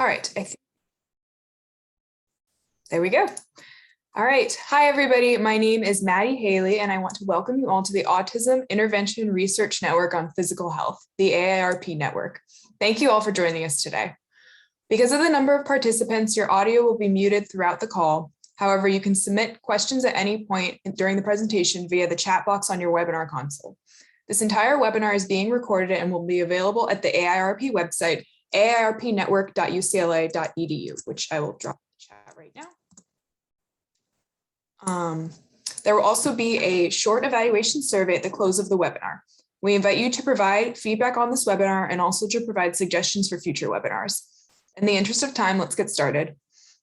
All right, there we go. All right, hi everybody. My name is Maddie Haley, and I want to welcome you all to the Autism Intervention Research Network on Physical Health, the AIRP network. Thank you all for joining us today. Because of the number of participants, your audio will be muted throughout the call. However, you can submit questions at any point during the presentation via the chat box on your webinar console. This entire webinar is being recorded and will be available at the AIRP website, airpnetwork.ucla.edu, which I will drop in the chat right now. There will also be a short evaluation survey at the close of the webinar. We invite you to provide feedback on this webinar and also to provide suggestions for future webinars. In the interest of time, let's get started.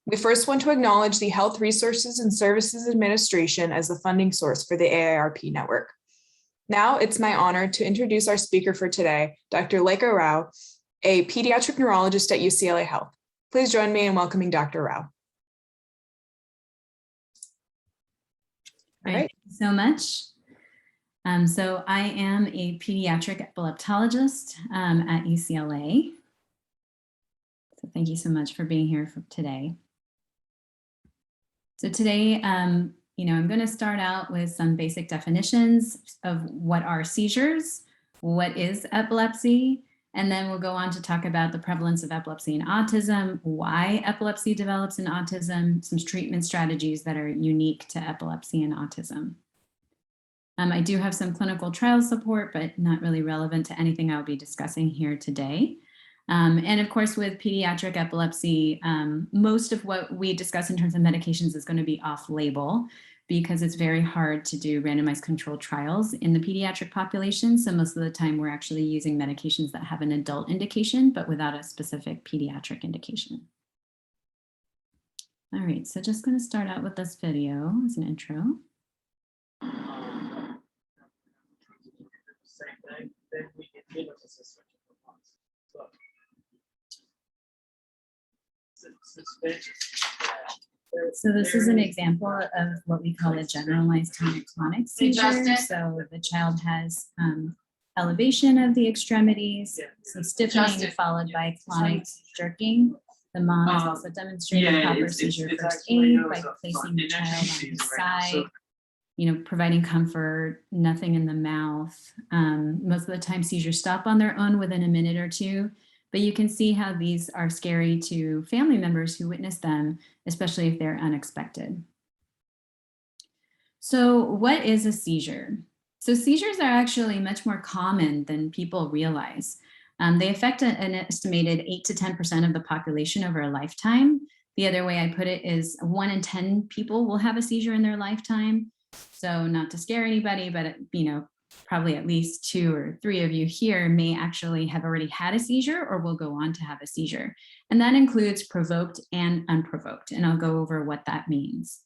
We first want to acknowledge the Health Resources and Services Administration as the funding source for the AIRP network. Now it's my honor to introduce our speaker for today, Dr. Lekha Rao, a pediatric neurologist at UCLA Health. Please join me in welcoming Dr. Rao. All right. Thank you so much. So I am a pediatric epileptologist at UCLA. So thank you so much for being here today. So today, I'm going to start out with some basic definitions of what are seizures, what is epilepsy, and then we'll go on to talk about the prevalence of epilepsy and autism, why epilepsy develops in autism, some treatment strategies that are unique to epilepsy and autism. I do have some clinical trial support, but not really relevant to anything I'll be discussing here today. And of course, with pediatric epilepsy, most of what we discuss in terms of medications is going to be off-label because it's very hard to do randomized controlled trials in the pediatric population. So most of the time we're actually using medications that have an adult indication, but without a specific pediatric indication. All right, so just going to start out with this video as an intro. So this is an example of what we call a generalized tonic-clonic seizure. So the child has elevation of the extremities, some stiffening followed by clonic jerking. The mom has also demonstrated proper seizure first aid by placing the child on his side, providing comfort, nothing in the mouth. Most of the time seizures stop on their own within a minute or two. But you can see how these are scary to family members who witness them, especially if they're unexpected. So what is a seizure? So seizures are actually much more common than people realize. They affect an estimated 8 to 10% of the population over a lifetime. The other way I put it is 1 in 10 people will have a seizure in their lifetime. So not to scare anybody, but probably at least 2 or 3 of you here may actually have already had a seizure or will go on to have a seizure. And that includes provoked and unprovoked. And I'll go over what that means.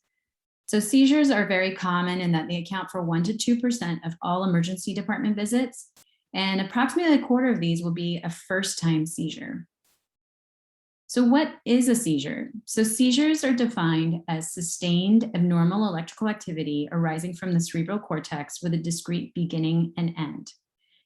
So seizures are very common in that they account for 1 to 2% of all emergency department visits. And approximately a quarter of these will be a first-time seizure. So what is a seizure? So seizures are defined as sustained abnormal electrical activity arising from the cerebral cortex with a discrete beginning and end.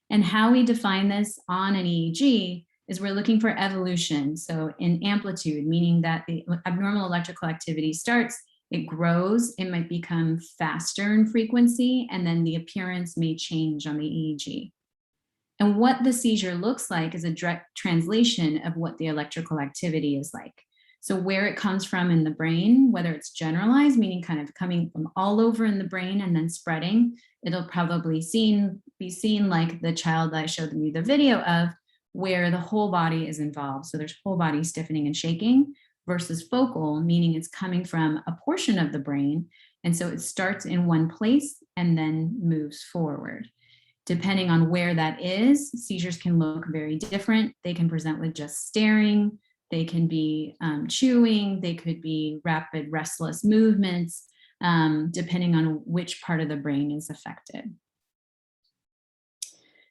And how we define this on an EEG is we're looking for evolution. So in amplitude, meaning that the abnormal electrical activity starts, it grows, it might become faster in frequency, and then the appearance may change on the EEG. And what the seizure looks like is a direct translation of what the electrical activity is like. So where it comes from in the brain, whether it's generalized, meaning kind of coming from all over in the brain and then spreading, it'll probably be seen like the child that I showed you the video of, where the whole body is involved. So there's whole body stiffening and shaking, versus focal, meaning it's coming from a portion of the brain. And so it starts in one place and then moves forward. Depending on where that is, seizures can look very different. They can present with just staring. They can be chewing. They could be rapid, restless movements, depending on which part of the brain is affected.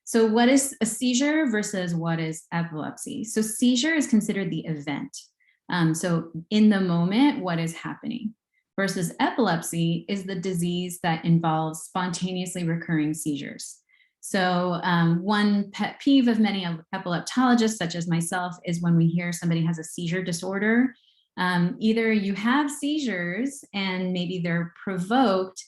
So what is a seizure versus what is epilepsy? So seizure is considered the event. So in the moment, what is happening? Versus epilepsy is the disease that involves spontaneously recurring seizures. So one pet peeve of many epileptologists, such as myself, is when we hear somebody has a seizure disorder. Either you have seizures and maybe they're provoked,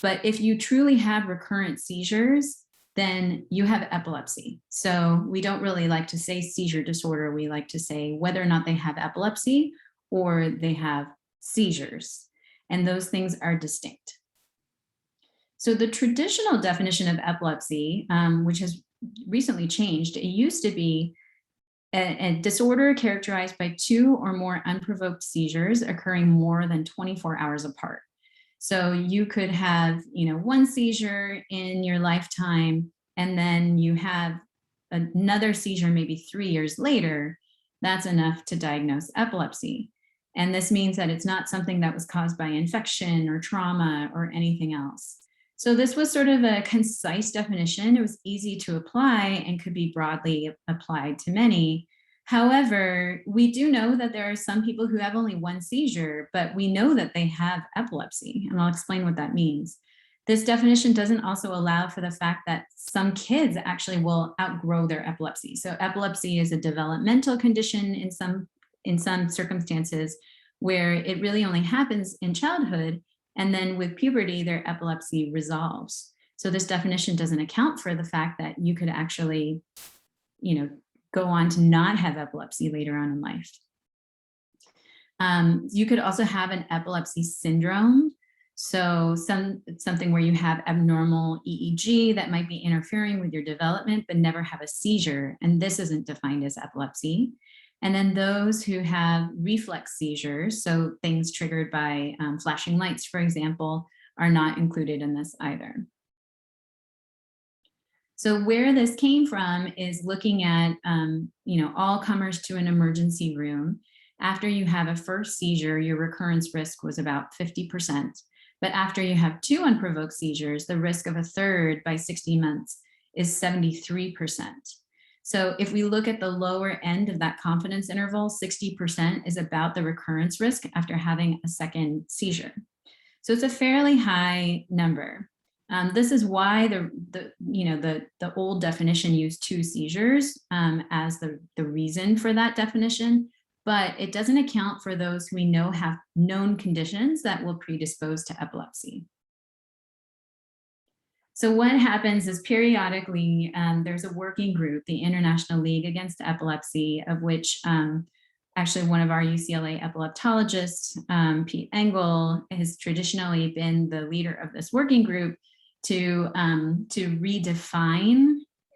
but if you truly have recurrent seizures, then you have epilepsy. So we don't really like to say seizure disorder. We like to say whether or not they have epilepsy or they have seizures. And those things are distinct. So the traditional definition of epilepsy, which has recently changed, it used to be a disorder characterized by 2 or more unprovoked seizures occurring more than 24 hours apart. So you could have, one seizure in your lifetime, and then you have another seizure maybe 3 years later. That's enough to diagnose epilepsy. And this means that it's not something that was caused by infection or trauma or anything else. So this was sort of a concise definition. It was easy to apply and could be broadly applied to many. However, we do know that there are some people who have only one seizure, but we know that they have epilepsy, and I'll explain what that means. This definition doesn't also allow for the fact that some kids actually will outgrow their epilepsy. So epilepsy is a developmental condition in some circumstances where it really only happens in childhood, and then with puberty, their epilepsy resolves. So this definition doesn't account for the fact that you could actually, go on to not have epilepsy later on in life. You could also have an epilepsy syndrome. So something where you have abnormal EEG that might be interfering with your development, but never have a seizure. And this isn't defined as epilepsy. And then those who have reflex seizures, so things triggered by flashing lights, for example, are not included in this either. So where this came from is looking at, all comers to an emergency room. After you have a first seizure, your recurrence risk was about 50%. But after you have 2 unprovoked seizures, the risk of a third by 60 months is 73%. So if we look at the lower end of that confidence interval, 60% is about the recurrence risk after having a second seizure. So it's a fairly high number. This is why the old definition used 2 seizures as the reason for that definition, but it doesn't account for those who we know have known conditions that will predispose to epilepsy. So what happens is periodically there's a working group, the International League Against Epilepsy, of which actually one of our UCLA epileptologists, Pete Engel, has traditionally been the leader of this working group to redefine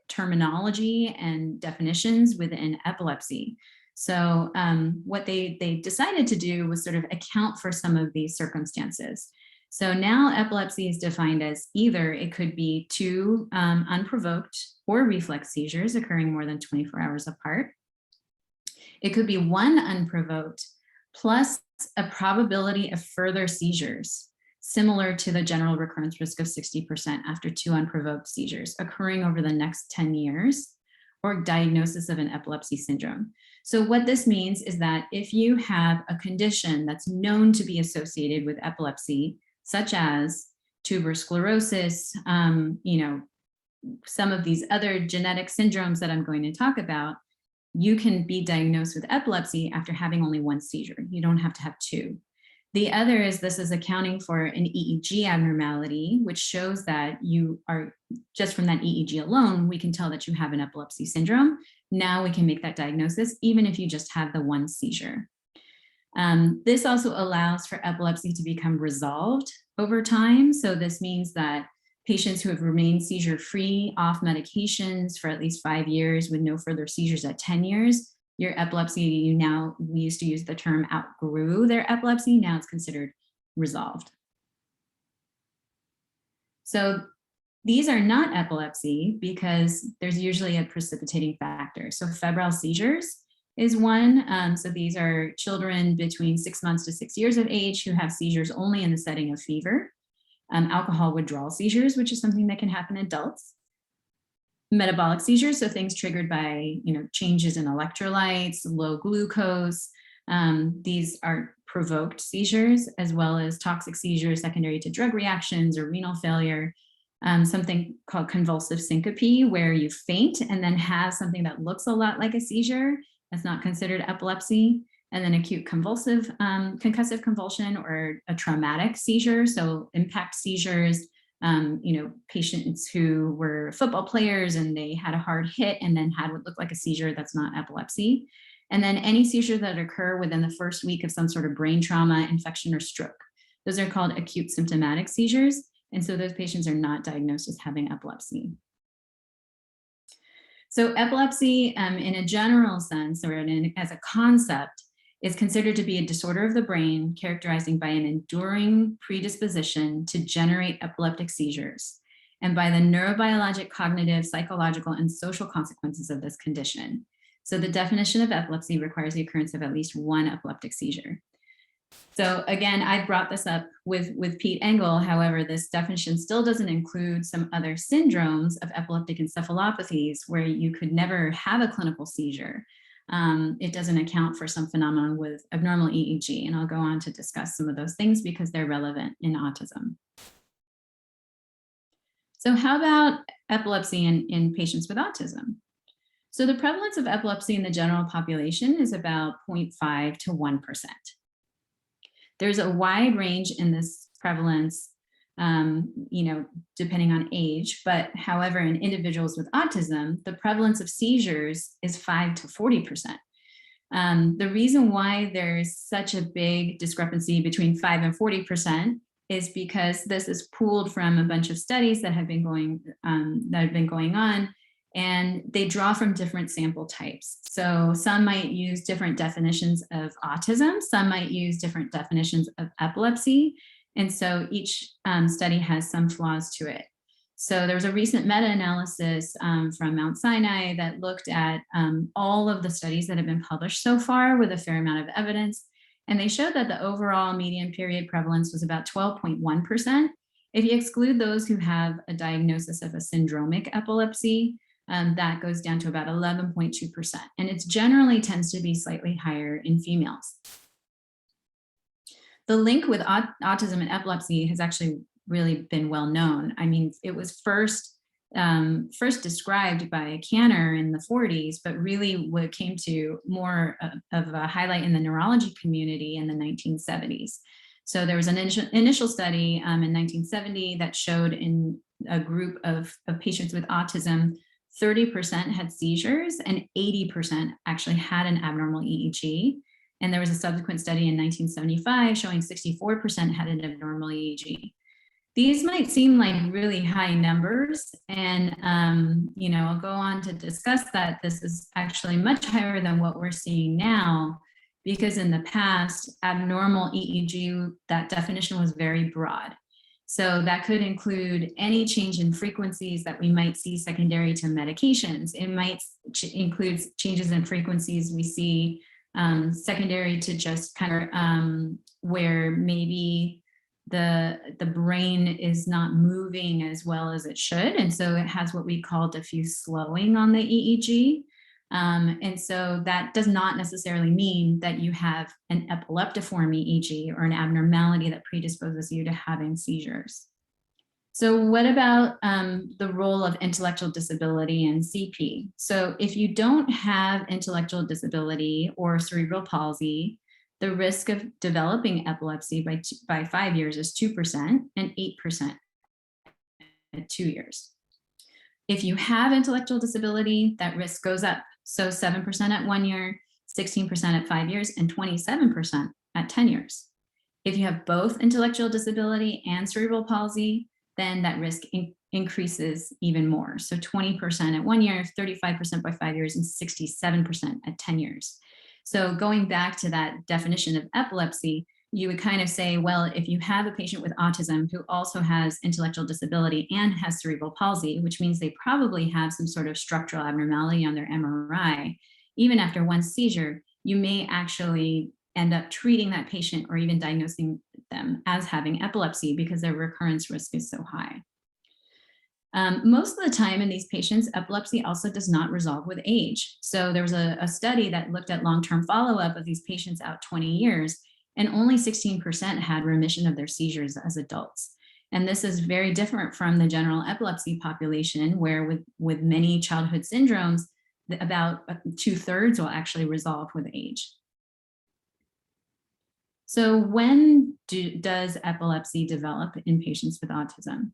terminology and definitions within epilepsy. So what they decided to do was sort of account for some of these circumstances. So now epilepsy is defined as either it could be 2 unprovoked or reflex seizures occurring more than 24 hours apart. It could be 1 unprovoked plus a probability of further seizures, similar to the general recurrence risk of 60% after 2 unprovoked seizures occurring over the next 10 years, or diagnosis of an epilepsy syndrome. So what this means is that if you have a condition that's known to be associated with epilepsy, such as tuberous sclerosis, some of these other genetic syndromes that I'm going to talk about, you can be diagnosed with epilepsy after having only 1 seizure. You don't have to have 2. The other is this is accounting for an EEG abnormality, which shows that you are, just from that EEG alone, we can tell that you have an epilepsy syndrome. Now we can make that diagnosis, even if you just have the 1 seizure. This also allows for epilepsy to become resolved over time. So this means that patients who have remained seizure-free off medications for at least 5 years with no further seizures at 10 years, your epilepsy, we used to use the term outgrew their epilepsy, now it's considered resolved. So these are not epilepsy because there's usually a precipitating factor. So febrile seizures is one. So these are children between 6 months to 6 years of age who have seizures only in the setting of fever. Alcohol withdrawal seizures, which is something that can happen in adults. Metabolic seizures, so things triggered by changes in electrolytes, low glucose. These are provoked seizures, as well as toxic seizures secondary to drug reactions or renal failure. something called convulsive syncope, where you faint and then have something that looks a lot like a seizure. That's not considered epilepsy. And then acute convulsive, concussive convulsion, or a traumatic seizure. So impact seizures, patients who were football players and they had a hard hit and then had what looked like a seizure, that's not epilepsy. And then any seizures that occur within the first week of some sort of brain trauma, infection, or stroke. Those are called acute symptomatic seizures. And so those patients are not diagnosed as having epilepsy. So epilepsy, in a general sense, or as a concept, is considered to be a disorder of the brain characterizing by an enduring predisposition to generate epileptic seizures, and by the neurobiologic, cognitive, psychological, and social consequences of this condition. So the definition of epilepsy requires the occurrence of at least one epileptic seizure. So again, I brought this up with Pete Engel. However, this definition still doesn't include some other syndromes of epileptic encephalopathies where you could never have a clinical seizure. It doesn't account for some phenomenon with abnormal EEG, and I'll go on to discuss some of those things because they're relevant in autism. So how about epilepsy in patients with autism? So the prevalence of epilepsy in the general population is about 0.5 to 1%. There's a wide range in this prevalence, depending on age, but however, in individuals with autism, the prevalence of seizures is 5 to 40%. The reason why there's such a big discrepancy between 5 and 40% is because this is pooled from a bunch of studies that have been going on, and they draw from different sample types. So some might use different definitions of autism, some might use different definitions of epilepsy, and so each study has some flaws to it. So there was a recent meta-analysis from Mount Sinai that looked at all of the studies that have been published so far with a fair amount of evidence, and they showed that the overall median period prevalence was about 12.1%. If you exclude those who have a diagnosis of a syndromic epilepsy, that goes down to about 11.2%. And it generally tends to be slightly higher in females. The link with autism and epilepsy has actually really been well known. I mean, it was first described by Kanner in the 40s, but really what came to more of a highlight in the neurology community in the 1970s. So there was an initial study in 1970 that showed in a group of patients with autism, 30% had seizures and 80% actually had an abnormal EEG. And there was a subsequent study in 1975 showing 64% had an abnormal EEG. These might seem like really high numbers, and I'll go on to discuss that this is actually much higher than what we're seeing now, because in the past, abnormal EEG, that definition was very broad. So that could include any change in frequencies that we might see secondary to medications. It might include changes in frequencies we see secondary to just kind of where maybe the brain is not moving as well as it should. And so it has what we call diffuse slowing on the EEG. And so that does not necessarily mean that you have an epileptiform EEG or an abnormality that predisposes you to having seizures. So what about the role of intellectual disability in CP? So if you don't have intellectual disability or cerebral palsy, the risk of developing epilepsy by 5 years is 2% and 8% at 2 years. If you have intellectual disability, that risk goes up. So 7% at 1 year, 16% at 5 years, and 27% at 10 years. If you have both intellectual disability and cerebral palsy, then that risk increases even more. So 20% at 1 year, 35% by 5 years, and 67% at 10 years. So going back to that definition of epilepsy, you would kind of say, well, if you have a patient with autism who also has intellectual disability and has cerebral palsy, which means they probably have some sort of structural abnormality on their MRI, even after one seizure, you may actually end up treating that patient or even diagnosing them as having epilepsy because their recurrence risk is so high. Most of the time in these patients, epilepsy also does not resolve with age. So there was a study that looked at long-term follow-up of these patients out 20 years, and only 16% had remission of their seizures as adults. And this is very different from the general epilepsy population, where with many childhood syndromes, about 2/3 will actually resolve with age. So when does epilepsy develop in patients with autism?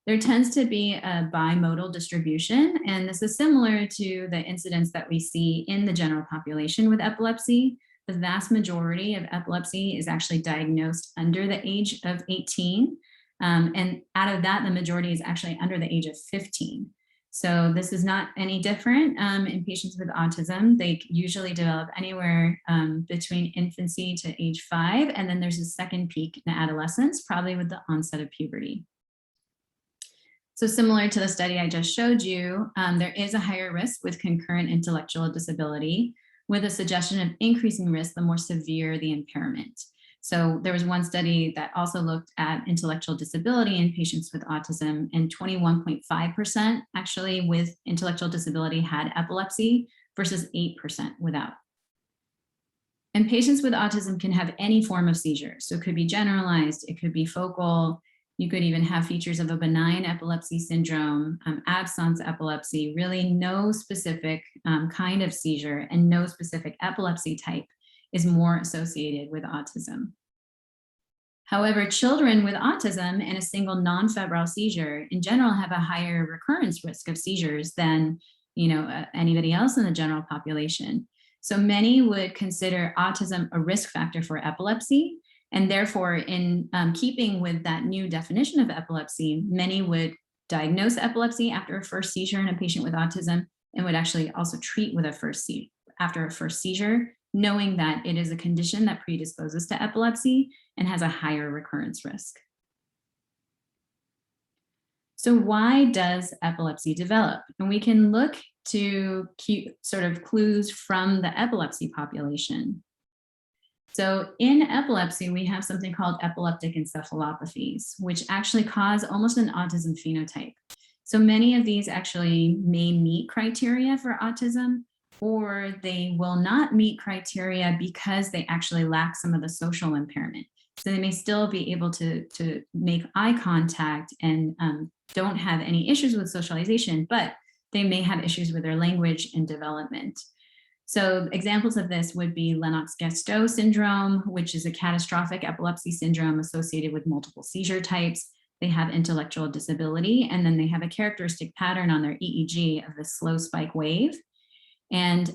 There tends to be a bimodal distribution, and this is similar to the incidence that we see in the general population with epilepsy. The vast majority of epilepsy is actually diagnosed under the age of 18. And out of that, the majority is actually under the age of 15. So this is not any different in patients with autism. They usually develop anywhere between infancy to age 5, and then there's a second peak in adolescence, probably with the onset of puberty. So similar to the study I just showed you, there is a higher risk with concurrent intellectual disability, with a suggestion of increasing risk the more severe the impairment. So there was one study that also looked at intellectual disability in patients with autism, and 21.5% actually with intellectual disability had epilepsy versus 8% without. And patients with autism can have any form of seizure. So it could be generalized, it could be focal, you could even have features of a benign epilepsy syndrome, absence epilepsy, really no specific kind of seizure and no specific epilepsy type is more associated with autism. However, children with autism and a single non-febrile seizure in general have a higher recurrence risk of seizures than anybody else in the general population. So many would consider autism a risk factor for epilepsy. And therefore, in keeping with that new definition of epilepsy, many would diagnose epilepsy after a first seizure in a patient with autism, and would actually also treat with after a first seizure, knowing that it is a condition that predisposes to epilepsy and has a higher recurrence risk. So why does epilepsy develop? And we can look to sort of clues from the epilepsy population. So in epilepsy, we have something called epileptic encephalopathies, which actually cause almost an autism phenotype. So many of these actually may meet criteria for autism, or they will not meet criteria because they actually lack some of the social impairment. So they may still be able to make eye contact and don't have any issues with socialization, but they may have issues with their language and development. So examples of this would be Lennox-Gastaut syndrome, which is a catastrophic epilepsy syndrome associated with multiple seizure types. They have intellectual disability, and then they have a characteristic pattern on their EEG of the slow spike wave. And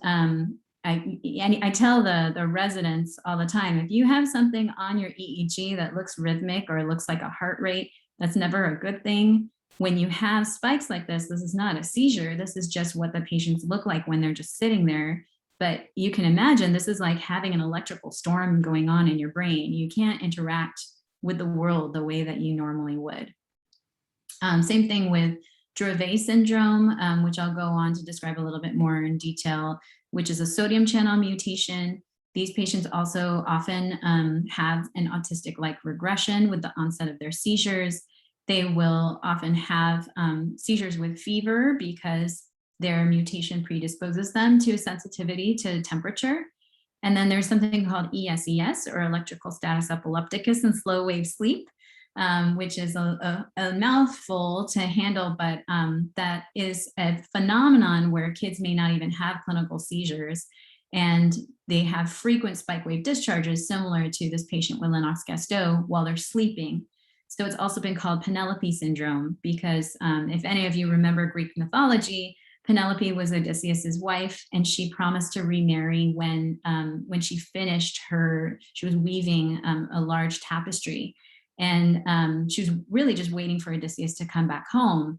I tell the residents all the time, if you have something on your EEG that looks rhythmic or looks like a heart rate, that's never a good thing. When you have spikes like this is not a seizure. This is just what the patients look like when they're just sitting there. But you can imagine this is like having an electrical storm going on in your brain. You can't interact with the world the way that you normally would. Same thing with Dravet syndrome, which I'll go on to describe a little bit more in detail, which is a sodium channel mutation. These patients also often have an autistic-like regression with the onset of their seizures. They will often have seizures with fever because their mutation predisposes them to sensitivity to temperature. And then there's something called ESES, or electrical status epilepticus, and slow wave sleep, which is a mouthful to handle, but that is a phenomenon where kids may not even have clinical seizures, and they have frequent spike wave discharges similar to this patient with Lennox-Gastaut while they're sleeping. So it's also been called Penelope syndrome because if any of you remember Greek mythology, Penelope was Odysseus's wife, and she promised to remarry when she finished she was weaving a large tapestry. And she was really just waiting for Odysseus to come back home.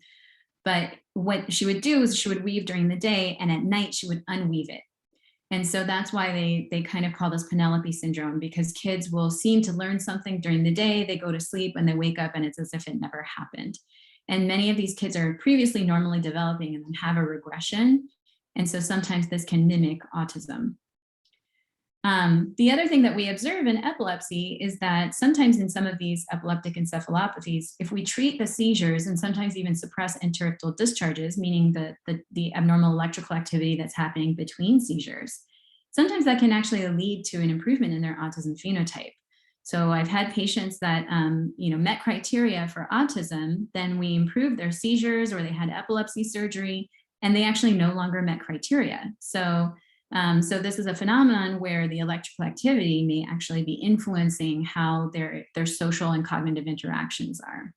But what she would do is she would weave during the day, and at night she would unweave it. And so that's why they kind of call this Penelope syndrome, because kids will seem to learn something during the day, they go to sleep, and they wake up and it's as if it never happened. And many of these kids are previously normally developing and then have a regression. And so sometimes this can mimic autism. The other thing that we observe in epilepsy is that sometimes in some of these epileptic encephalopathies, if we treat the seizures and sometimes even suppress interictal discharges, meaning the abnormal electrical activity that's happening between seizures, sometimes that can actually lead to an improvement in their autism phenotype. So I've had patients that, met criteria for autism, then we improved their seizures or they had epilepsy surgery, and they actually no longer met criteria. So this is a phenomenon where the electrical activity may actually be influencing how their social and cognitive interactions are.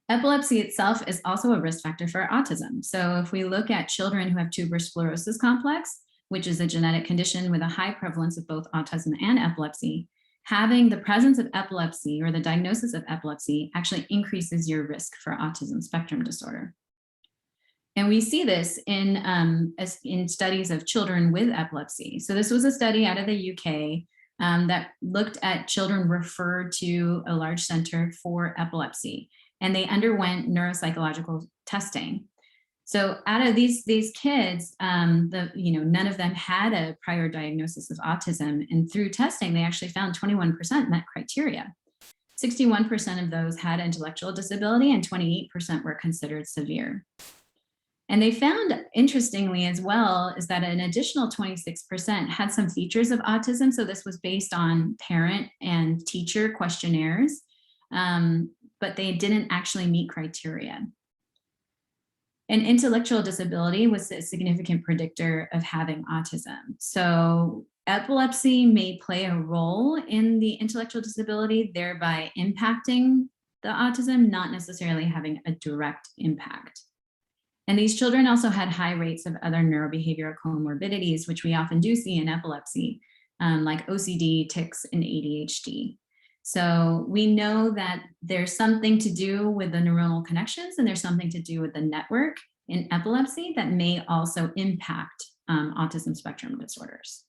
Epilepsy itself is also a risk factor for autism. So if we look at children who have tuberous sclerosis complex, which is a genetic condition with a high prevalence of both autism and epilepsy, having the presence of epilepsy or the diagnosis of epilepsy actually increases your risk for autism spectrum disorder. And we see this in studies of children with epilepsy. So this was a study out of the UK that looked at children referred to a large center for epilepsy, and they underwent neuropsychological testing. So out of these kids, none of them had a prior diagnosis of autism, and through testing, they actually found 21% met criteria. 61% of those had intellectual disability, and 28% were considered severe. And they found, interestingly as well, is that an additional 26% had some features of autism. So this was based on parent and teacher questionnaires, but they didn't actually meet criteria. And intellectual disability was a significant predictor of having autism. So epilepsy may play a role in the intellectual disability, thereby impacting the autism, not necessarily having a direct impact. And these children also had high rates of other neurobehavioral comorbidities, which we often do see in epilepsy, like OCD, tics, and ADHD. So we know that there's something to do with the neuronal connections, and there's something to do with the network in epilepsy that may also impact autism spectrum disorders.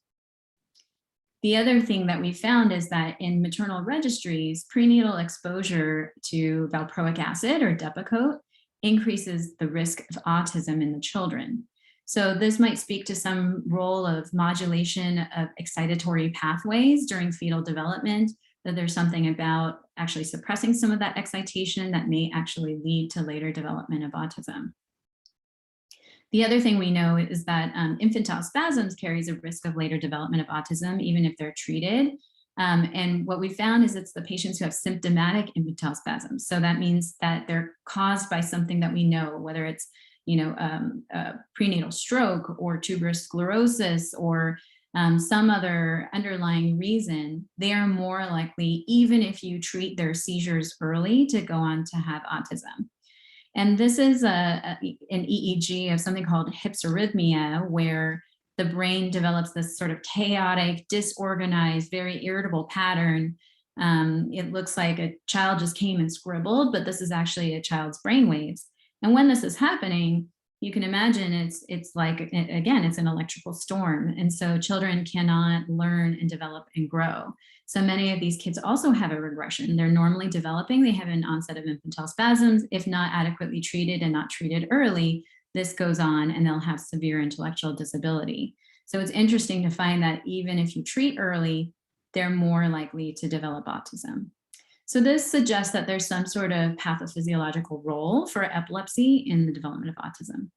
The other thing that we found is that in maternal registries, prenatal exposure to valproic acid or Depakote increases the risk of autism in the children. So this might speak to some role of modulation of excitatory pathways during fetal development, that there's something about actually suppressing some of that excitation that may actually lead to later development of autism. The other thing we know is that infantile spasms carries a risk of later development of autism, even if they're treated. And what we found is it's the patients who have symptomatic infantile spasms. So that means that they're caused by something that we know, whether it's prenatal stroke or tuberous sclerosis or some other underlying reason. They are more likely, even if you treat their seizures early, to go on to have autism. And this is an EEG of something called hypsarrhythmia, where the brain develops this sort of chaotic, disorganized, very irritable pattern. It looks like a child just came and scribbled, but this is actually a child's brainwaves. And when this is happening, you can imagine it's like, again, it's an electrical storm. And so children cannot learn and develop and grow. So many of these kids also have a regression. They're normally developing, they have an onset of infantile spasms. If not adequately treated and not treated early, this goes on and they'll have severe intellectual disability. So it's interesting to find that even if you treat early, they're more likely to develop autism. So this suggests that there's some sort of pathophysiological role for epilepsy in the development of autism.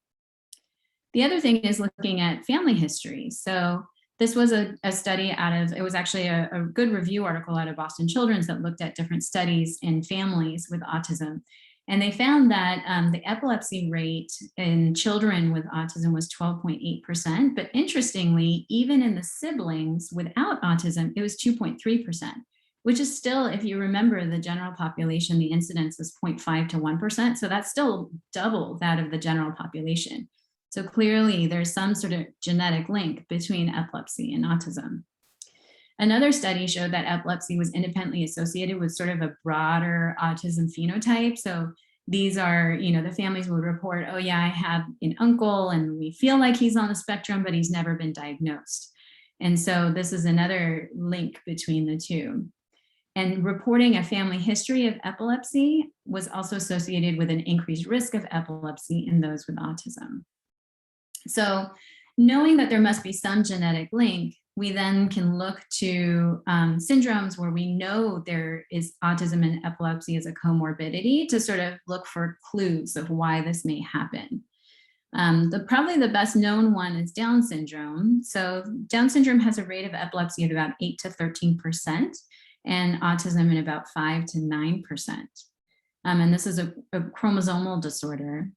The other thing is looking at family history. So this was a study it was actually a good review article out of Boston Children's that looked at different studies in families with autism. And they found that the epilepsy rate in children with autism was 12.8%. But interestingly, even in the siblings without autism, it was 2.3%, which is still, if you remember the general population, the incidence is 0.5 to 1%. So that's still double that of the general population. So clearly there's some sort of genetic link between epilepsy and autism. Another study showed that epilepsy was independently associated with sort of a broader autism phenotype. So these are, the families would report, oh yeah, I have an uncle and we feel like he's on the spectrum, but he's never been diagnosed. And so this is another link between the two. And reporting a family history of epilepsy was also associated with an increased risk of epilepsy in those with autism. So knowing that there must be some genetic link, we then can look to syndromes where we know there is autism and epilepsy as a comorbidity to sort of look for clues of why this may happen. Probably the best known one is Down syndrome. So Down syndrome has a rate of epilepsy of about 8 to 13%, and autism in about 5 to 9%. And this is a chromosomal disorder.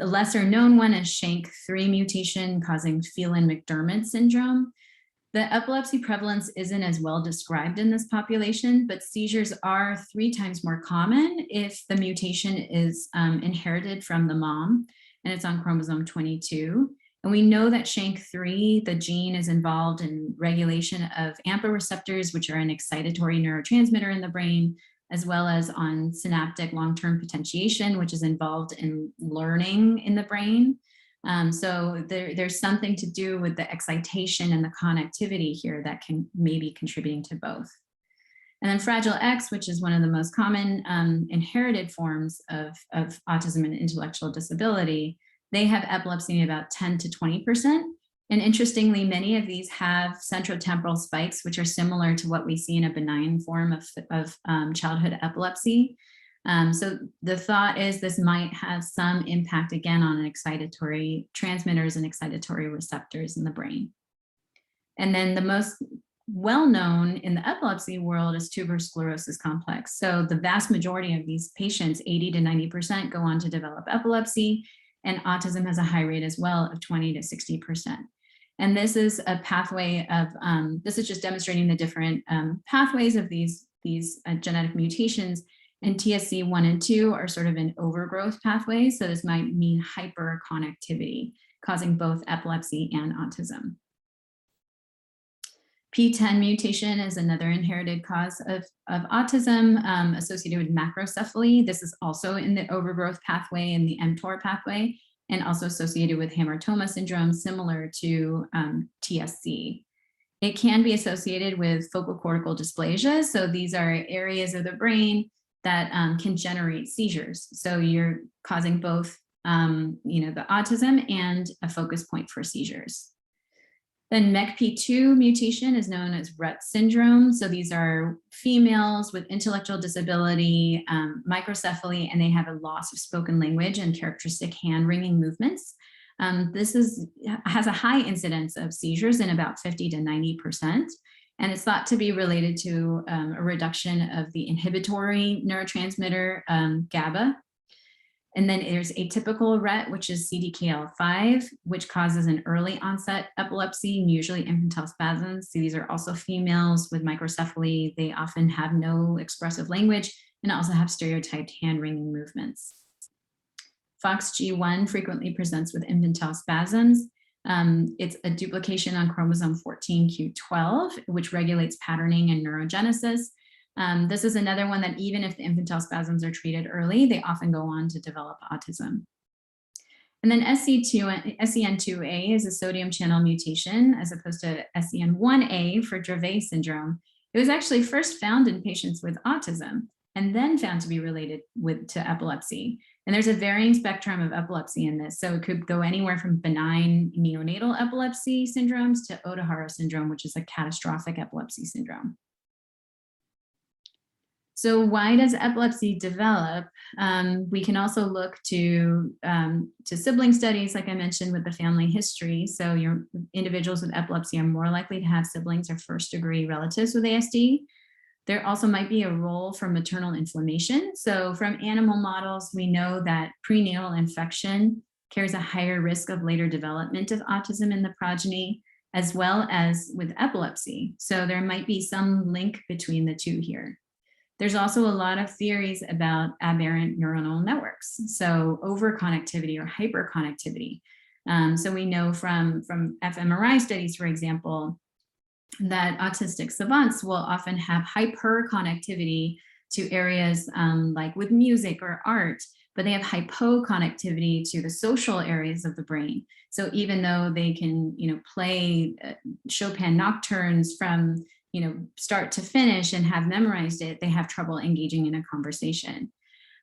A lesser known one is SHANK3 mutation causing Phelan-McDermid syndrome. The epilepsy prevalence isn't as well described in this population, but seizures are 3 times more common if the mutation is inherited from the mom, and it's on chromosome 22. And we know that SHANK3, the gene, is involved in regulation of AMPA receptors, which are an excitatory neurotransmitter in the brain, as well as on synaptic long-term potentiation, which is involved in learning in the brain. So there's something to do with the excitation and the connectivity here that can maybe contributing to both. And then Fragile X, which is one of the most common inherited forms of autism and intellectual disability, they have epilepsy in about 10 to 20%. And interestingly, many of these have centrotemporal spikes, which are similar to what we see in a benign form of childhood epilepsy. So the thought is this might have some impact again on excitatory transmitters and excitatory receptors in the brain. And then the most well-known in the epilepsy world is tuberous sclerosis complex. So the vast majority of these patients, 80 to 90%, go on to develop epilepsy, and autism has a high rate as well of 20 to 60%. And this is a pathway of, this is just demonstrating the different pathways of these genetic mutations. And TSC1 and 2 are sort of an overgrowth pathway. So this might mean hyperconnectivity, causing both epilepsy and autism. P10 mutation is another inherited cause of autism associated with macrocephaly. This is also in the overgrowth pathway and the mTOR pathway, and also associated with hamartoma syndrome, similar to TSC. It can be associated with focal cortical dysplasia. So these are areas of the brain that can generate seizures. So you're causing both the autism and a focus point for seizures. Then MECP2 mutation is known as Rett syndrome. So these are females with intellectual disability, microcephaly, and they have a loss of spoken language and characteristic hand-wringing movements. This has a high incidence of seizures in about 50 to 90%. And it's thought to be related to a reduction of the inhibitory neurotransmitter GABA. And then there's atypical Rett, which is CDKL5, which causes an early onset epilepsy, usually infantile spasms. So these are also females with microcephaly. They often have no expressive language and also have stereotyped hand-wringing movements. FOXG1 frequently presents with infantile spasms. It's a duplication on chromosome 14q12, which regulates patterning and neurogenesis. This is another one that even if the infantile spasms are treated early, they often go on to develop autism. And then SCN2A is a sodium channel mutation as opposed to SCN1A for Dravet syndrome. It was actually first found in patients with autism and then found to be related to epilepsy. And there's a varying spectrum of epilepsy in this. So it could go anywhere from benign neonatal epilepsy syndromes to Ohtahara syndrome, which is a catastrophic epilepsy syndrome. So why does epilepsy develop? We can also look to sibling studies, like I mentioned, with the family history. So your individuals with epilepsy are more likely to have siblings or first-degree relatives with ASD. There also might be a role for maternal inflammation. So from animal models, we know that prenatal infection carries a higher risk of later development of autism in the progeny, as well as with epilepsy. So there might be some link between the two here. There's also a lot of theories about aberrant neuronal networks, so overconnectivity or hyperconnectivity. So we know from fMRI studies, for example, that autistic savants will often have hyperconnectivity to areas like with music or art, but they have hypoconnectivity to the social areas of the brain. So even though they can, play Chopin nocturnes from start to finish and have memorized it, they have trouble engaging in a conversation.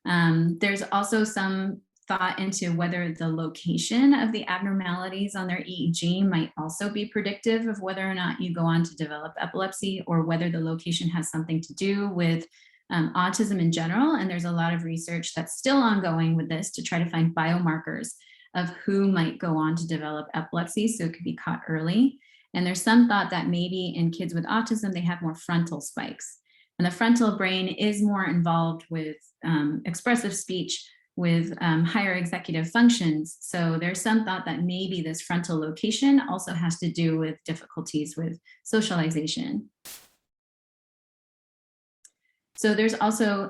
There's also some thought into whether the location of the abnormalities on their EEG might also be predictive of whether or not you go on to develop epilepsy, or whether the location has something to do with autism in general. And there's a lot of research that's still ongoing with this to try to find biomarkers of who might go on to develop epilepsy, so it could be caught early. And there's some thought that maybe in kids with autism, they have more frontal spikes. And the frontal brain is more involved with expressive speech, with higher executive functions. So there's some thought that maybe this frontal location also has to do with difficulties with socialization. So there's also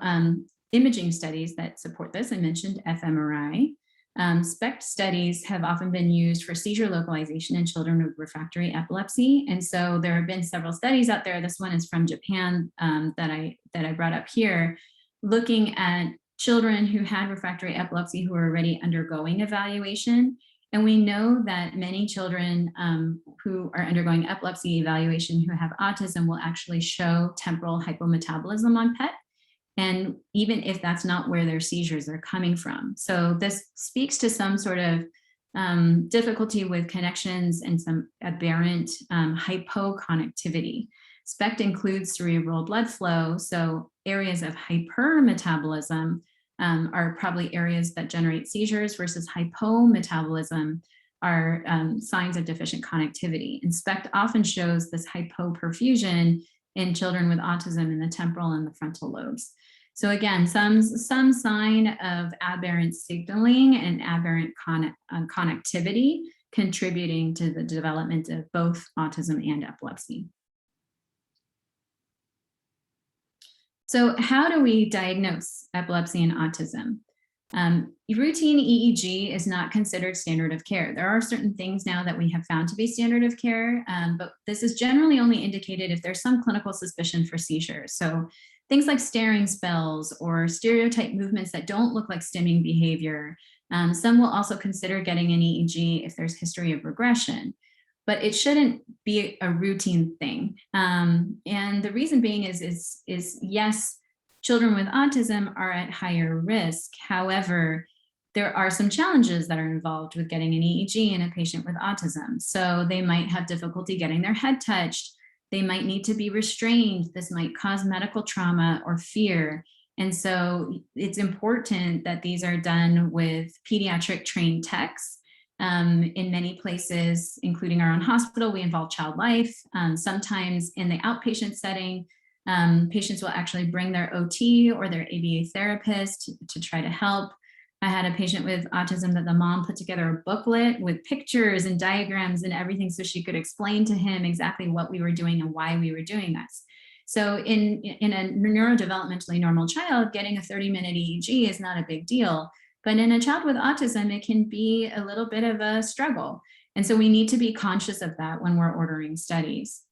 imaging studies that support this. I mentioned fMRI. SPECT studies have often been used for seizure localization in children with refractory epilepsy. And so there have been several studies out there. This one is from Japan that I brought up here, looking at children who had refractory epilepsy who are already undergoing evaluation. And we know that many children who are undergoing epilepsy evaluation who have autism will actually show temporal hypometabolism on PET. And even if that's not where their seizures are coming from. So this speaks to some sort of difficulty with connections and some aberrant hypoconnectivity. SPECT includes cerebral blood flow. So areas of hypermetabolism are probably areas that generate seizures, versus hypometabolism are signs of deficient connectivity. And SPECT often shows this hypoperfusion in children with autism in the temporal and the frontal lobes. So again, some sign of aberrant signaling and aberrant connectivity contributing to the development of both autism and epilepsy. So how do we diagnose epilepsy and autism? Routine EEG is not considered standard of care. There are certain things now that we have found to be standard of care, but this is generally only indicated if there's some clinical suspicion for seizures. So things like staring spells or stereotype movements that don't look like stimming behavior. Some will also consider getting an EEG if there's history of regression, but it shouldn't be a routine thing. And the reason being is yes, children with autism are at higher risk. However, there are some challenges that are involved with getting an EEG in a patient with autism. So they might have difficulty getting their head touched. They might need to be restrained. This might cause medical trauma or fear. And so it's important that these are done with pediatric trained techs. In many places, including our own hospital, we involve child life. Sometimes in the outpatient setting, patients will actually bring their OT or their ABA therapist to try to help. I had a patient with autism that the mom put together a booklet with pictures and diagrams and everything so she could explain to him exactly what we were doing and why we were doing this. So in a neurodevelopmentally normal child, getting a 30-minute EEG is not a big deal. But in a child with autism, it can be a little bit of a struggle. And so we need to be conscious of that when we're ordering studies.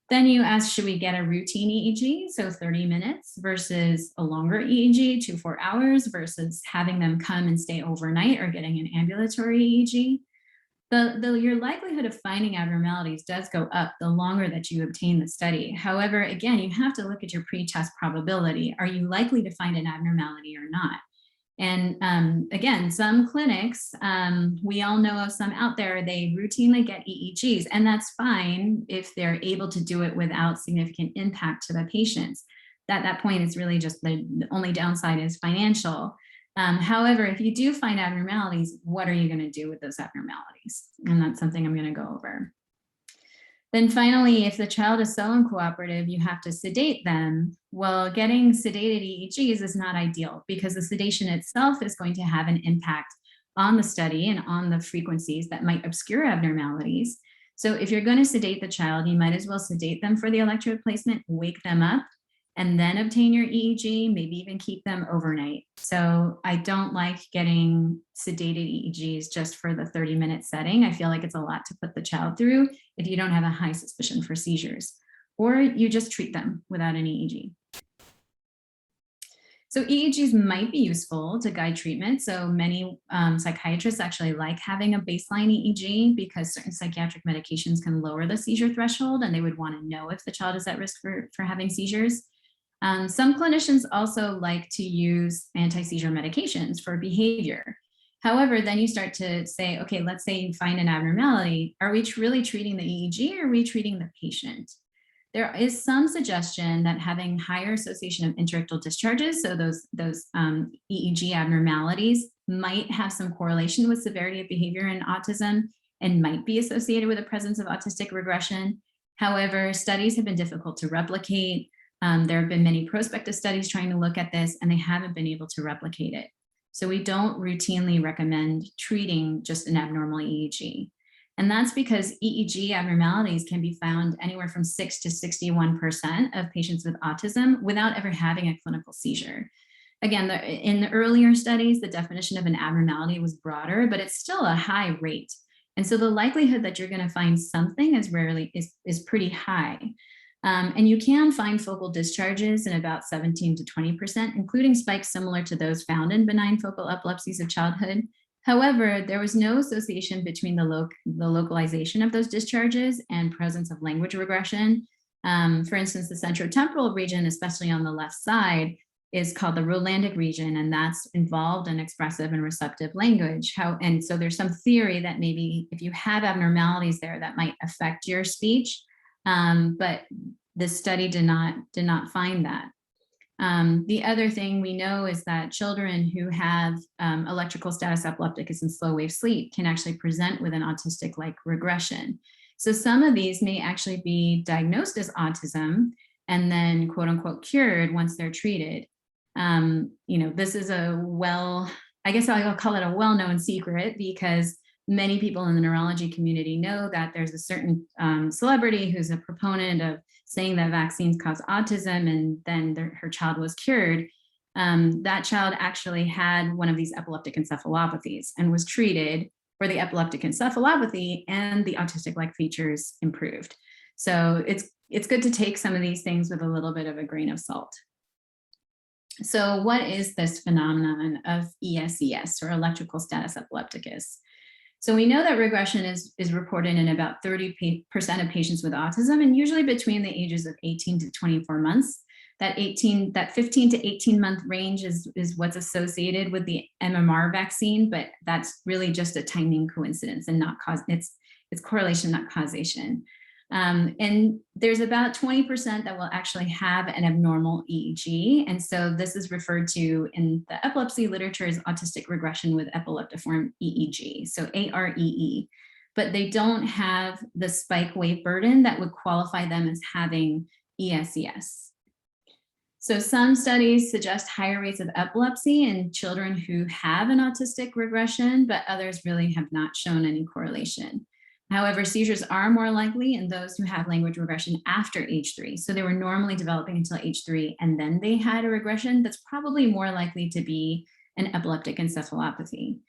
Then you ask, should we get a routine EEG? So 30 minutes versus a longer EEG, 2-4 hours, versus having them come and stay overnight or getting an ambulatory EEG. Your likelihood of finding abnormalities does go up the longer that you obtain the study. However, again, you have to look at your pre-test probability. Are you likely to find an abnormality or not? And again, some clinics, we all know of some out there, they routinely get EEGs, and that's fine if they're able to do it without significant impact to the patients. At that point, it's really just the only downside is financial. However, if you do find abnormalities, what are you going to do with those abnormalities? And that's something I'm going to go over. Then finally, if the child is so uncooperative, you have to sedate them. Well, getting sedated EEGs is not ideal because the sedation itself is going to have an impact on the study and on the frequencies that might obscure abnormalities. So if you're going to sedate the child, you might as well sedate them for the electrode placement, wake them up, and then obtain your EEG, maybe even keep them overnight. So I don't like getting sedated EEGs just for the 30-minute setting. I feel like it's a lot to put the child through if you don't have a high suspicion for seizures, or you just treat them without an EEG. So EEGs might be useful to guide treatment. So many psychiatrists actually like having a baseline EEG because certain psychiatric medications can lower the seizure threshold, and they would want to know if the child is at risk for having seizures. Some clinicians also like to use anti-seizure medications for behavior. However, then you start to say, okay, let's say you find an abnormality. Are we really treating the EEG or are we treating the patient? there is some suggestion that having higher association of interictal discharges, so those EEG abnormalities, might have some correlation with severity of behavior in autism and might be associated with the presence of autistic regression. However, studies have been difficult to replicate. There have been many prospective studies trying to look at this, and they haven't been able to replicate it. So we don't routinely recommend treating just an abnormal EEG. And that's because EEG abnormalities can be found anywhere from 6 to 61% of patients with autism without ever having a clinical seizure. Again, in the earlier studies, the definition of an abnormality was broader, but it's still a high rate. And so the likelihood that you're going to find something is pretty high. And you can find focal discharges in about 17 to 20%, including spikes similar to those found in benign focal epilepsies of childhood. However, there was no association between the localization of those discharges and presence of language regression. For instance, the centrotemporal region, especially on the left side, is called the Rolandic region, and that's involved in expressive and receptive language. And so there's some theory that maybe if you have abnormalities there, that might affect your speech. But this study did not find that. The other thing we know is that children who have electrical status epilepticus and slow wave sleep can actually present with an autistic-like regression. So some of these may actually be diagnosed as autism and then quote unquote cured once they're treated. This is I guess I'll call it a well-known secret, because many people in the neurology community know that there's a certain celebrity who's a proponent of saying that vaccines cause autism, and then her child was cured. That child actually had one of these epileptic encephalopathies and was treated for the epileptic encephalopathy, and the autistic-like features improved. So it's good to take some of these things with a little bit of a grain of salt. So what is this phenomenon of ESES, or electrical status epilepticus? So we know that regression is reported in about 30% of patients with autism, and usually between the ages of 18 to 24 months. That 15 to 18 month range is what's associated with the MMR vaccine, but that's really just a timing coincidence and not it's correlation, not causation. And there's about 20% that will actually have an abnormal EEG. And so this is referred to in the epilepsy literature as autistic regression with epileptiform EEG, so AREE. But they don't have the spike wave burden that would qualify them as having ESES. So some studies suggest higher rates of epilepsy in children who have an autistic regression, but others really have not shown any correlation. However, seizures are more likely in those who have language regression after age 3. So they were normally developing until age 3, and then they had a regression. That's probably more likely to be an epileptic encephalopathy.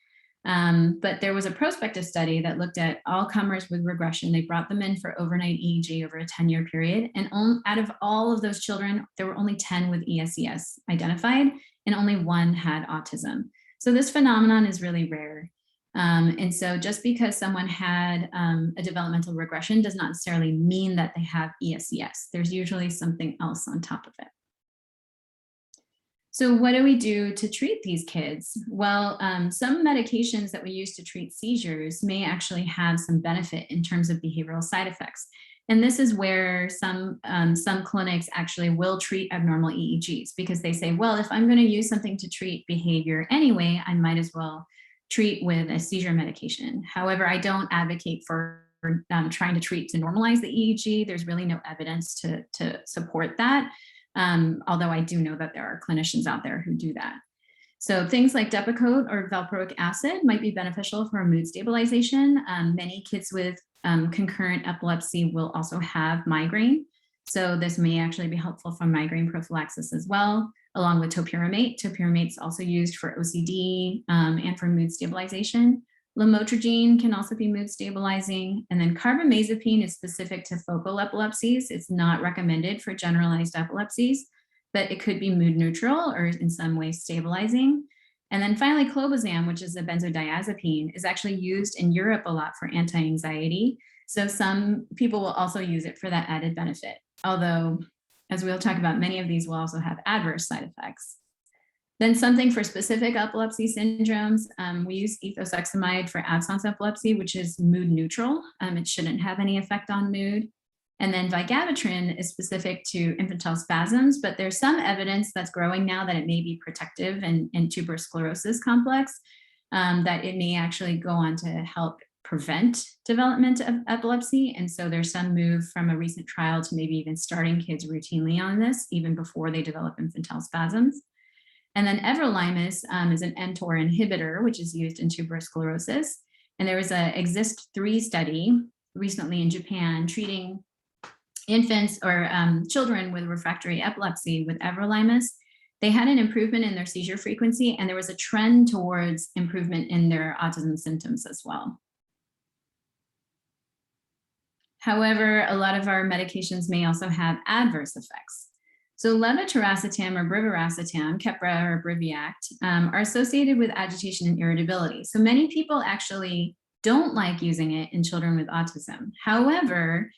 But there was a prospective study that looked at all comers with regression. They brought them in for overnight EEG over a 10-year period. And out of all of those children, there were only 10 with ESES identified, and only 1 had autism. So this phenomenon is really rare. And so just because someone had a developmental regression does not necessarily mean that they have ESES. There's usually something else on top of it. So what do we do to treat these kids? Well, some medications that we use to treat seizures may actually have some benefit in terms of behavioral side effects. And this is where some clinics actually will treat abnormal EEGs, because they say, well, if I'm going to use something to treat behavior anyway, I might as well treat with a seizure medication. However, I don't advocate for trying to treat to normalize the EEG. There's really no evidence to support that, although I do know that there are clinicians out there who do that. So things like Depakote or valproic acid might be beneficial for mood stabilization. Many kids with concurrent epilepsy will also have migraine. So this may actually be helpful for migraine prophylaxis as well, along with topiramate. Topiramate is also used for OCD and for mood stabilization. Lamotrigine can also be mood stabilizing. And then carbamazepine is specific to focal epilepsies. It's not recommended for generalized epilepsies, but it could be mood neutral or in some way stabilizing. And then finally, clobazam, which is a benzodiazepine, is actually used in Europe a lot for anti-anxiety. So some people will also use it for that added benefit. Although, as we'll talk about, many of these will also have adverse side effects. Then something for specific epilepsy syndromes, we use ethosuximide for absence epilepsy, which is mood neutral. It shouldn't have any effect on mood. And then vigabatrin is specific to infantile spasms, but there's some evidence that's growing now that it may be protective in tuberous sclerosis complex, that it may actually go on to help prevent development of epilepsy. And so there's some move from a recent trial to maybe even starting kids routinely on this, even before they develop infantile spasms. And then everolimus is an mTOR inhibitor, which is used in tuberous sclerosis. And there was a EXIST-3 study recently in Japan treating infants or children with refractory epilepsy with everolimus. They had an improvement in their seizure frequency, and there was a trend towards improvement in their autism symptoms as well. However, a lot of our medications may also have adverse effects. So levetiracetam or brivaracetam, Keppra or Briviact, are associated with agitation and irritability. So many people actually don't like using it in children with autism. However,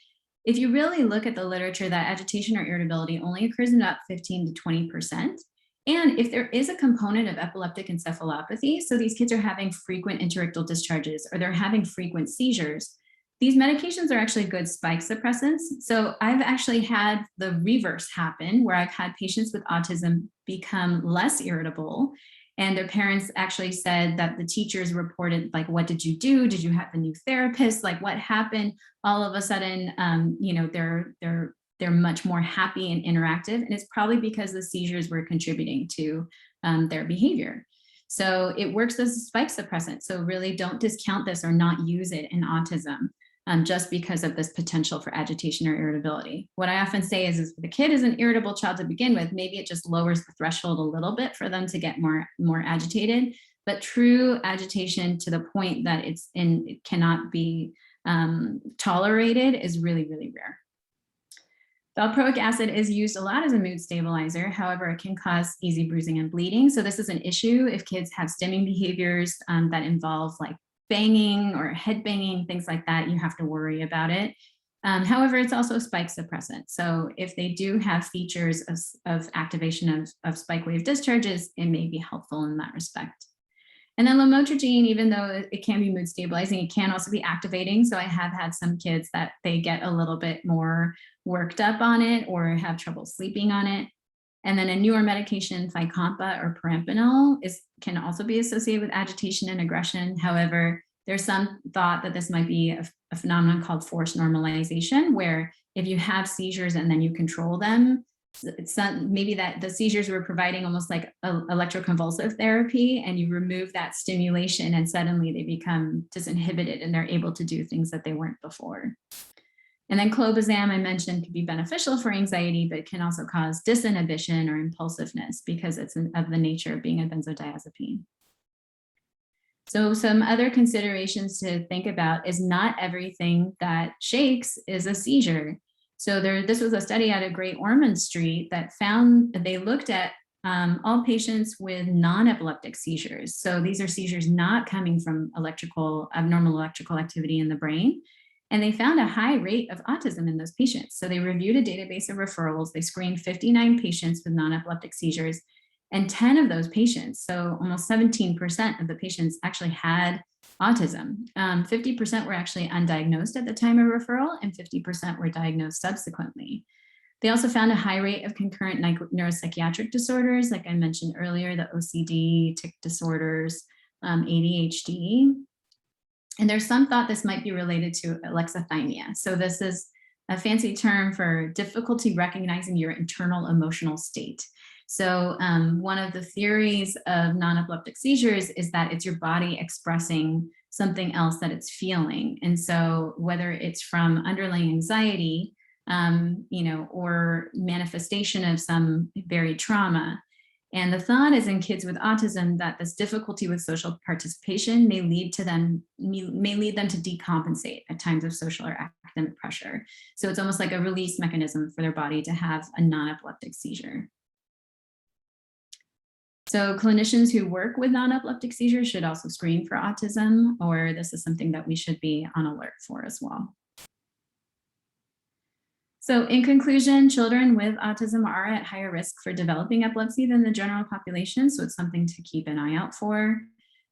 if you really look at the literature, that agitation or irritability only occurs in about 15 to 20%. And if there is a component of epileptic encephalopathy, so these kids are having frequent interictal discharges or they're having frequent seizures, these medications are actually good spike suppressants. So I've actually had the reverse happen, where I've had patients with autism become less irritable, and their parents actually said that the teachers reported, like, what did you do? Did you have a new therapist? Like, what happened? All of a sudden, they're much more happy and interactive. And it's probably because the seizures were contributing to their behavior. So it works as a spike suppressant. So really don't discount this or not use it in autism just because of this potential for agitation or irritability. What I often say is if the kid is an irritable child to begin with, maybe it just lowers the threshold a little bit for them to get more agitated. But true agitation to the point that it cannot be tolerated is really, really rare. Valproic acid is used a lot as a mood stabilizer. However, it can cause easy bruising and bleeding. So this is an issue if kids have stimming behaviors that involve like banging or head banging, things like that. You have to worry about it. However, it's also a spike suppressant. So if they do have features of activation of spike wave discharges, it may be helpful in that respect. And then lamotrigine, even though it can be mood stabilizing, it can also be activating. So I have had some kids that they get a little bit more worked up on it or have trouble sleeping on it. And then a newer medication, Fycompa or perampanel, can also be associated with agitation and aggression. However, there's some thought that this might be a phenomenon called forced normalization, where if you have seizures and then you control them, maybe that the seizures were providing almost like electroconvulsive therapy, and you remove that stimulation and suddenly they become disinhibited and they're able to do things that they weren't before. And then clobazam, I mentioned, could be beneficial for anxiety, but can also cause disinhibition or impulsiveness because it's of the nature of being a benzodiazepine. So some other considerations to think about is not everything that shakes is a seizure. So this was a study out of Great Ormond Street that found that they looked at all patients with non-epileptic seizures. So these are seizures not coming from abnormal electrical activity in the brain. And they found a high rate of autism in those patients. So they reviewed a database of referrals. They screened 59 patients with non-epileptic seizures, and 10 of those patients, so almost 17% of the patients actually had autism. 50% were actually undiagnosed at the time of referral, and 50% were diagnosed subsequently. They also found a high rate of concurrent neuropsychiatric disorders, like I mentioned earlier, the OCD, tic disorders, ADHD. And there's some thought this might be related to alexithymia. So this is a fancy term for difficulty recognizing your internal emotional state. So one of the theories of non-epileptic seizures is that it's your body expressing something else that it's feeling. And so whether it's from underlying anxiety, or manifestation of some buried trauma. And the thought is in kids with autism that this difficulty with social participation may lead them to decompensate at times of social or academic pressure. So it's almost like a release mechanism for their body to have a non-epileptic seizure. So clinicians who work with non-epileptic seizures should also screen for autism, or this is something that we should be on alert for as well. So in conclusion, children with autism are at higher risk for developing epilepsy than the general population. So it's something to keep an eye out for.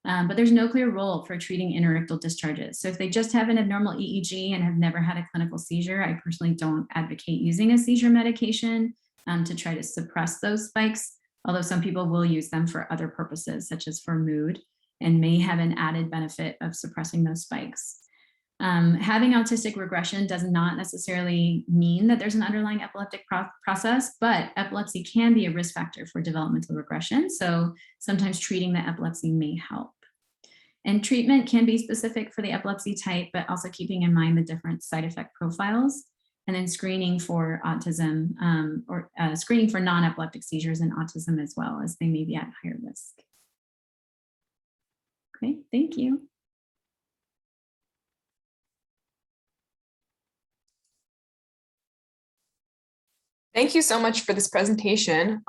But there's no clear role for treating interictal discharges. So if they just have an abnormal EEG and have never had a clinical seizure, I personally don't advocate using a seizure medication to try to suppress those spikes, although some people will use them for other purposes, such as for mood, and may have an added benefit of suppressing those spikes. Having autistic regression does not necessarily mean that there's an underlying epileptic process, but epilepsy can be a risk factor for developmental regression. So sometimes treating the epilepsy may help. And treatment can be specific for the epilepsy type, but also keeping in mind the different side effect profiles, and then screening for autism or screening for non-epileptic seizures and autism as well, as they may be at higher risk. Okay, thank you. Thank you so much for this presentation.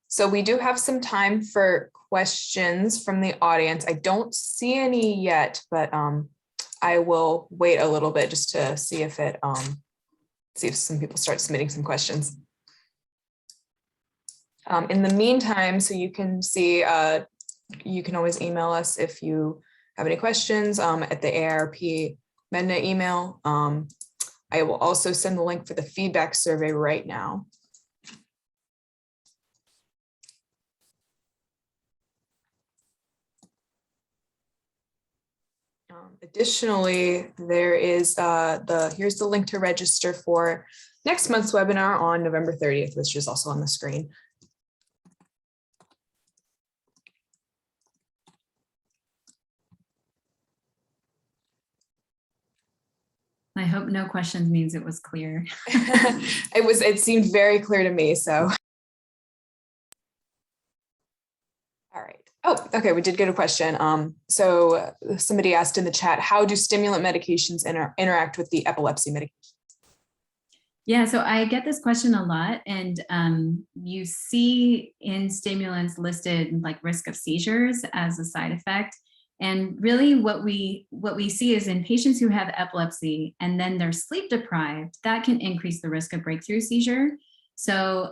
So we do have some time for questions from the audience. I don't see any yet, but I will wait a little bit just to see if some people start submitting some questions. In the meantime, so you can see, you can always email us if you have any questions at the AARP Medna email. I will also send the link for the feedback survey right now. Additionally, there is here's the link to register for next month's webinar on November 30th, which is also on the screen. I hope no questions means it was clear. It seemed very clear to me, so. All right. Oh, okay, we did get a question. So somebody asked in the chat, how do stimulant medications interact with the epilepsy medication? Yeah, so I get this question a lot, and you see in stimulants listed like risk of seizures as a side effect. And really what we see is in patients who have epilepsy and then they're sleep deprived, that can increase the risk of breakthrough seizure. So,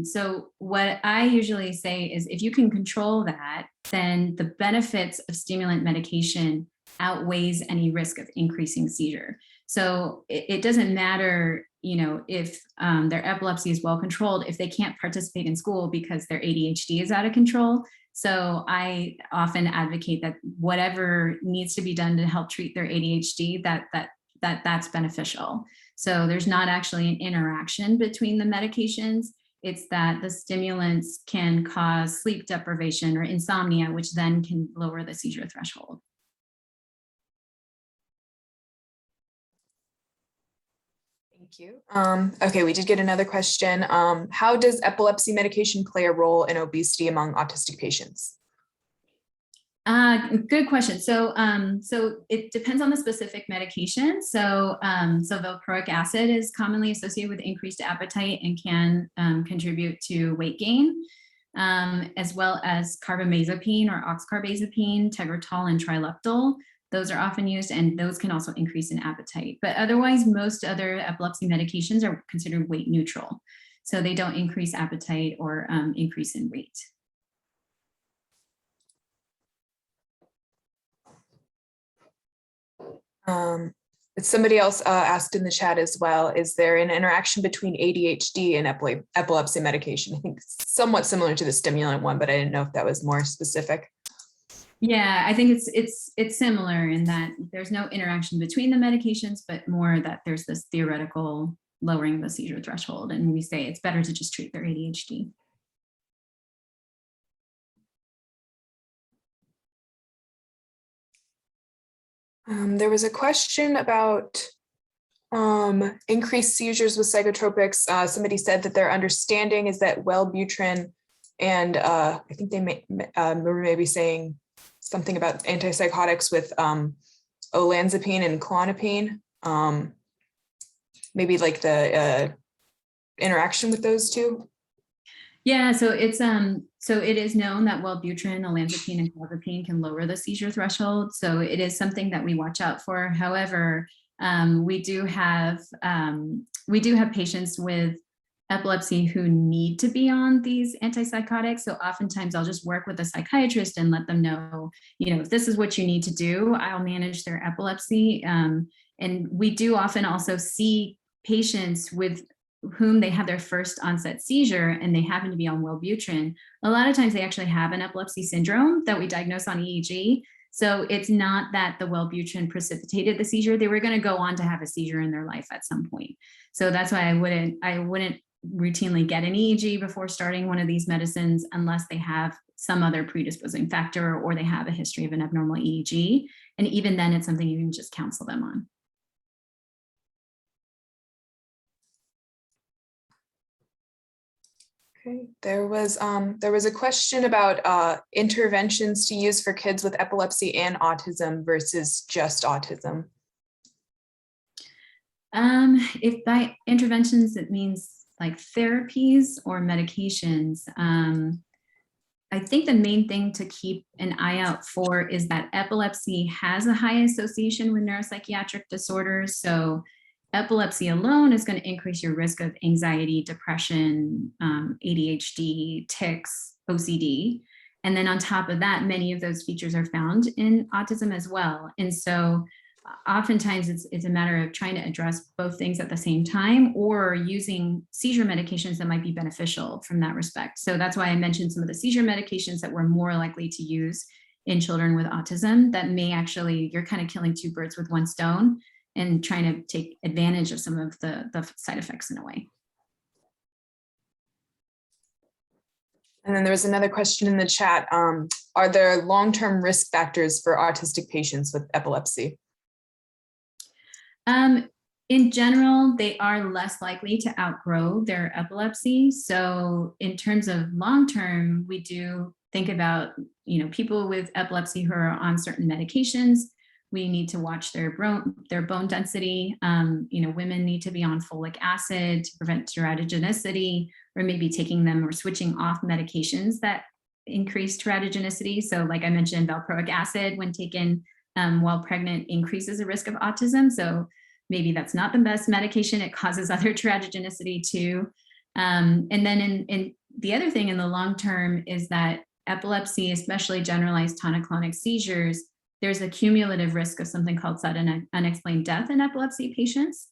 so what I usually say is if you can control that, then the benefits of stimulant medication outweighs any risk of increasing seizure. So it doesn't matter, you know, if their epilepsy is well controlled, if they can't participate in school because their ADHD is out of control. So I often advocate that whatever needs to be done to help treat their ADHD, that's beneficial. So there's not actually an interaction between the medications. It's that the stimulants can cause sleep deprivation or insomnia, which then can lower the seizure threshold. Thank you. Okay, we did get another question. How does epilepsy medication play a role in obesity among autistic patients? Good question. So, so it depends on the specific medication. So, so valproic acid is commonly associated with increased appetite and can contribute to weight gain, as well as carbamazepine or oxcarbazepine, tegretol, and trileptal. Those are often used, and those can also increase in appetite. But otherwise, most other epilepsy medications are considered weight neutral. So they don't increase appetite or increase in weight. Somebody else asked in the chat as well, is there an interaction between ADHD and epilepsy medication? I think somewhat similar to the stimulant one, but I didn't know if that was more specific. Yeah, I think it's similar in that there's no interaction between the medications, but more that there's this theoretical lowering the seizure threshold. And we say it's better to just treat their ADHD. There was a question about increased seizures with psychotropics. Somebody said that their understanding is that Wellbutrin and I think they were maybe saying something about antipsychotics with olanzapine and klonopin. Maybe like the interaction with those two. Yeah, so it's so it is known that Wellbutrin, olanzapine, and clozapine can lower the seizure threshold. So it is something that we watch out for. However, we do have patients with epilepsy who need to be on these antipsychotics. So oftentimes I'll just work with a psychiatrist and let them know, if this is what you need to do, I'll manage their epilepsy. And we do often also see patients with whom they have their first onset seizure and they happen to be on Wellbutrin. A lot of times they actually have an epilepsy syndrome that we diagnose on EEG. So it's not that the Wellbutrin precipitated the seizure. They were going to go on to have a seizure in their life at some point. So that's why I wouldn't routinely get an EEG before starting one of these medicines unless they have some other predisposing factor or they have a history of an abnormal EEG. And even then it's something you can just counsel them on. Okay. There was a question about interventions to use for kids with epilepsy and autism versus just autism. If by interventions, it means like therapies or medications. I think the main thing to keep an eye out for is that epilepsy has a high association with neuropsychiatric disorders. So epilepsy alone is going to increase your risk of anxiety, depression, ADHD, tics, OCD. And then on top of that, many of those features are found in autism as well. And so oftentimes it's a matter of trying to address both things at the same time or using seizure medications that might be beneficial from that respect. So that's why I mentioned some of the seizure medications that we're more likely to use in children with autism that may actually, you're kind of killing two birds with one stone and trying to take advantage of some of the side effects in a way. And then there was another question in the chat. Are there long-term risk factors for autistic patients with epilepsy? In general, they are less likely to outgrow their epilepsy. So in terms of long-term, we do think about, people with epilepsy who are on certain medications. We need to watch their bone density. Women need to be on folic acid to prevent teratogenicity, or maybe taking them or switching off medications that increase teratogenicity. So like I mentioned, valproic acid when taken while pregnant increases the risk of autism. So maybe that's not the best medication. It causes other teratogenicity too. And then in the other thing in the long term is that epilepsy, especially generalized tonic-clonic seizures, there's a cumulative risk of something called sudden unexplained death in epilepsy patients.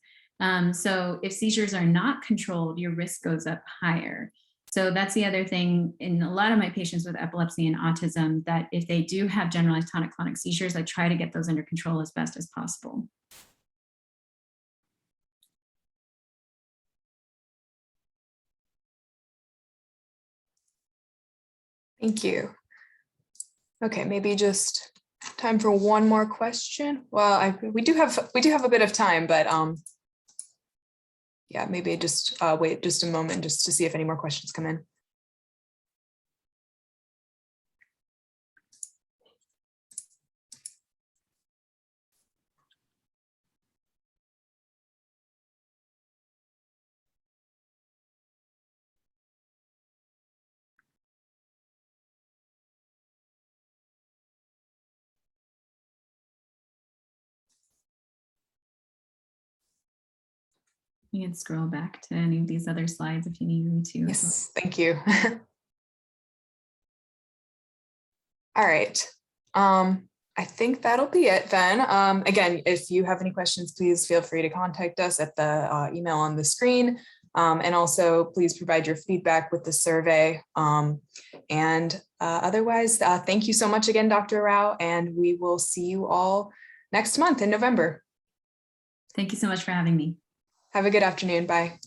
So if seizures are not controlled, your risk goes up higher. So that's the other thing in a lot of my patients with epilepsy and autism, that if they do have generalized tonic-clonic seizures, I try to get those under control as best as possible. Thank you. Okay, maybe just time for one more question. Well, we do have a bit of time, but yeah, maybe just wait just a moment just to see if any more questions come in. You can scroll back to any of these other slides if you need me to. Yes, thank you. All right. I think that'll be it then. Again, if you have any questions, please feel free to contact us at the email on the screen. And also please provide your feedback with the survey. Otherwise, thank you so much again, Dr. Rao, and we will see you all next month in November. Thank you so much for having me. Have a good afternoon. Bye.